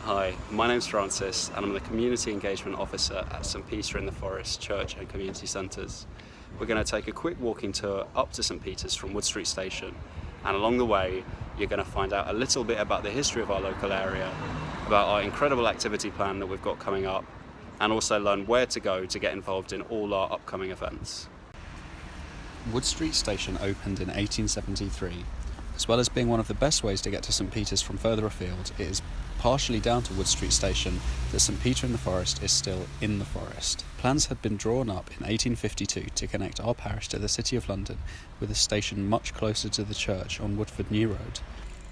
Hi, my name's Francis and I'm the Community Engagement Officer at St Peter in the Forest Church and Community Centres. We're going to take a quick walking tour up to St Peter's from Wood Street Station, and along the way you're going to find out a little bit about the history of our local area, about our incredible activity plan that we've got coming up, and also learn where to go to get involved in all our upcoming events. Wood Street Station opened in 1873. As well as being one of the best ways to get to St Peter's from further afield, it is partially down to Wood Street Station that St Peter in the Forest is still in the forest. Plans had been drawn up in 1852 to connect our parish to the City of London with a station much closer to the church on Woodford New Road.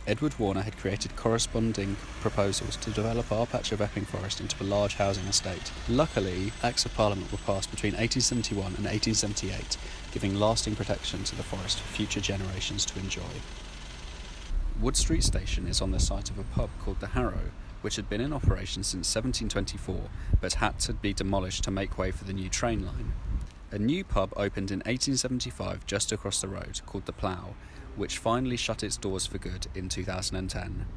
Edward Warner had created corresponding proposals to develop our patch of Epping Forest into a large housing estate. Luckily, Acts of Parliament were passed between 1871 and 1878, giving lasting protection to the forest for future generations to enjoy. Wood Street Station is on the site of a pub called the Harrow, which had been in operation since 1724 but had to be demolished to make way for the new train line. A new pub opened in 1875 just across the road called the Plough, which finally shut its doors for good in 2010.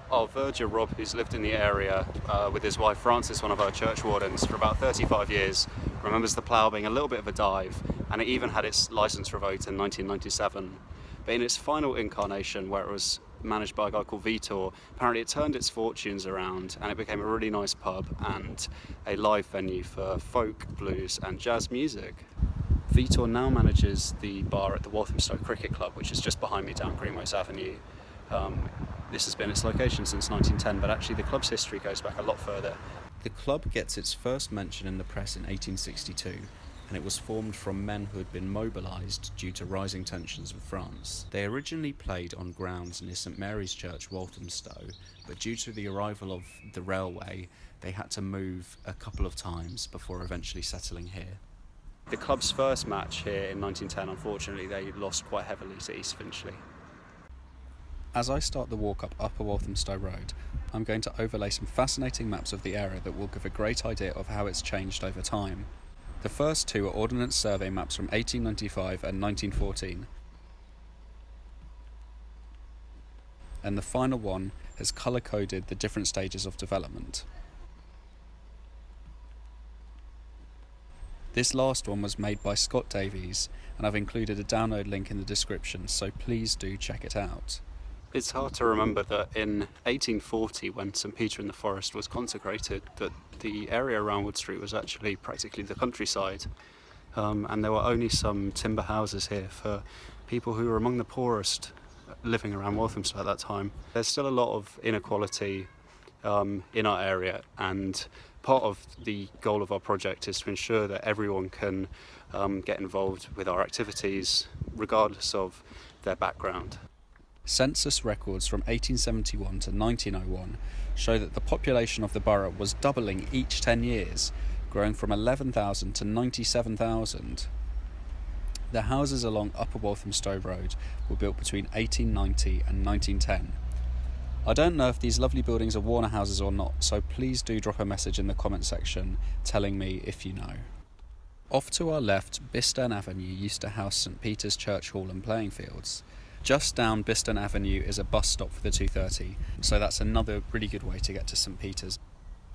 Our verger Rob, who's lived in the area with his wife Frances, one of our church wardens, for about 35 years, remembers the Plough being a little bit of a dive, and it even had its licence revoked in 1997. But in its final incarnation, where it was managed by a guy called Vitor, apparently it turned its fortunes around and it became a really nice pub and a live venue for folk, blues and jazz music. Vitor now manages the bar at the Waltham Cricket Club, which is just behind me down Greenways Avenue. This has been its location since 1910, but actually the club's history goes back a lot further. The club gets its first mention in the press in 1862, and it was formed from men who had been mobilised due to rising tensions with France. They originally played on grounds near St Mary's Church, Walthamstow, but due to the arrival of the railway, they had to move a couple of times before eventually settling here. The club's first match here in 1910, unfortunately, they lost quite heavily to East Finchley. As I start the walk up Upper Walthamstow Road, I'm going to overlay some fascinating maps of the area that will give a great idea of how it's changed over time. The first two are Ordnance Survey maps from 1895 and 1914, and the final one has colour-coded the different stages of development. This last one was made by Scott Davies, and I've included a download link in the description, so please do check it out. It's hard to remember that in 1840, when St Peter in the Forest was consecrated, that the area around Wood Street was actually practically the countryside, and there were only some timber houses here for people who were among the poorest living around Walthamstow at that time. There's still a lot of inequality in our area, and part of the goal of our project is to ensure that everyone can get involved with our activities regardless of their background. Census records from 1871 to 1901 show that the population of the borough was doubling each 10 years, growing from 11,000 to 97,000. The houses along Upper Walthamstow Road were built between 1890 and 1910. I don't know if these lovely buildings are Warner houses or not, so please do drop a message in the comment section telling me if you know. Off to our left, Biston Avenue used to house St Peter's Church Hall and playing fields. Just down Biston Avenue is a bus stop for the 2:30, so that's another really good way to get to St Peter's.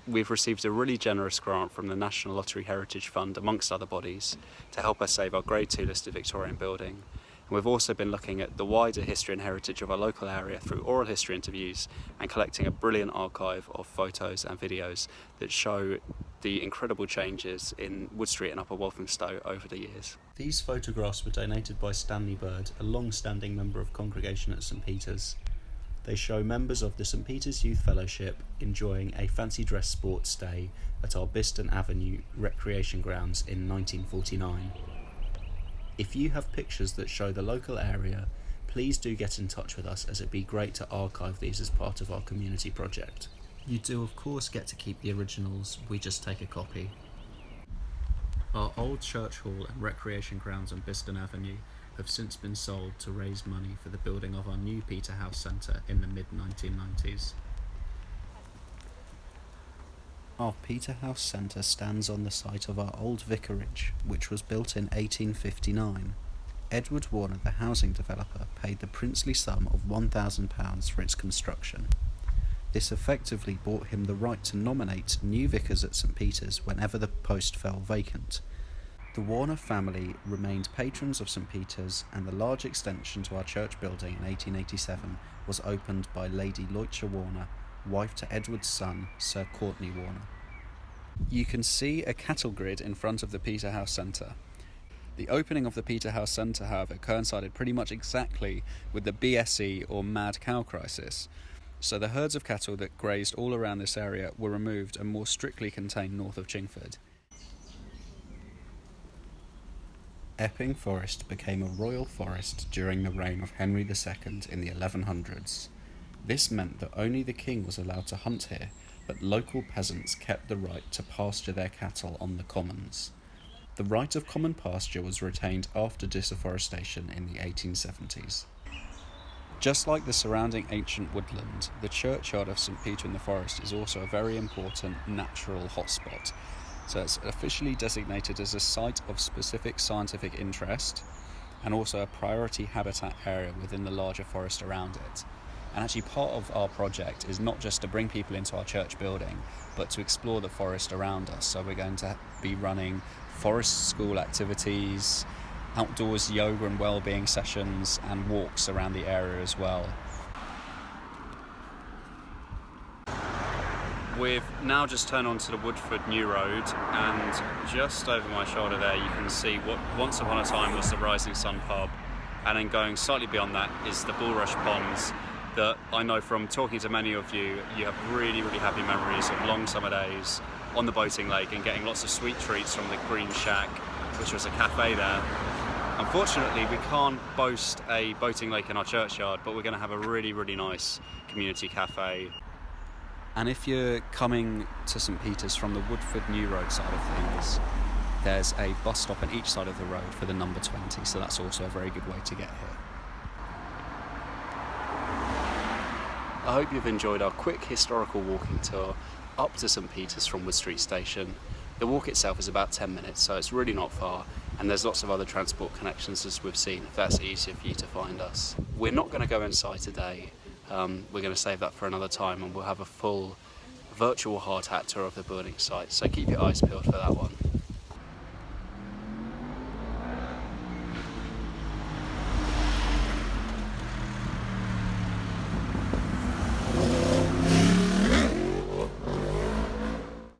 We've received a really generous grant from the National Lottery Heritage Fund, amongst other bodies, to help us save our Grade 2 listed Victorian building. And we've also been looking at the wider history and heritage of our local area through oral history interviews and collecting a brilliant archive of photos and videos that show the incredible changes in Wood Street and Upper Walthamstow over the years. These photographs were donated by Stanley Bird, a long-standing member of congregation at St Peter's. They show members of the St Peter's Youth Fellowship enjoying a fancy dress sports day at our Biston Avenue recreation grounds in 1949. If you have pictures that show the local area, please do get in touch with us, as it'd be great to archive these as part of our community project. You do of course get to keep the originals, we just take a copy. Our old church hall and recreation grounds on Biston Avenue have since been sold to raise money for the building of our new Peterhouse Centre in the mid-1990s. Our Peterhouse Centre stands on the site of our old vicarage, which was built in 1859. Edward Warner, the housing developer, paid the princely sum of £1,000 for its construction. This effectively bought him the right to nominate new vicars at St Peter's whenever the post fell vacant. The Warner family remained patrons of St Peter's, and the large extension to our church building in 1887 was opened by Lady Leuchter Warner, wife to Edward's son, Sir Courtenay Warner. You can see a cattle grid in front of the Peterhouse Centre. The opening of the Peterhouse Centre, however, coincided pretty much exactly with the BSE or mad cow crisis, so the herds of cattle that grazed all around this area were removed and more strictly contained north of Chingford. Epping Forest became a royal forest during the reign of Henry II in the 1100s. This meant that only the king was allowed to hunt here, but local peasants kept the right to pasture their cattle on the commons. The right of common pasture was retained after disafforestation in the 1870s. Just like the surrounding ancient woodland, the churchyard of St Peter in the Forest is also a very important natural hotspot. So it's officially designated as a site of specific scientific interest and also a priority habitat area within the larger forest around it. And actually part of our project is not just to bring people into our church building, but to explore the forest around us. So we're going to be running forest school activities, outdoors yoga and well-being sessions, and walks around the area as well. We've now just turned onto the Woodford New Road, and just over my shoulder there you can see what once upon a time was the Rising Sun pub, and then going slightly beyond that is the Bulrush Ponds that I know from talking to many of you, you have really, really happy memories of long summer days on the boating lake and getting lots of sweet treats from the Green Shack, which was a cafe there. Unfortunately, we can't boast a boating lake in our churchyard, but we're going to have a really, really nice community cafe. And if you're coming to St Peter's from the Woodford New Road side of things, there's a bus stop on each side of the road for the number 20, so that's also a very good way to get here. I hope you've enjoyed our quick historical walking tour up to St Peter's from Wood Street Station. The walk itself is about 10 minutes, so it's really not far, and there's lots of other transport connections as we've seen, if that's easier for you to find us. We're not going to go inside today. We're going to save that for another time, and we'll have a full virtual hard hat tour of the building site, so keep your eyes peeled for that one.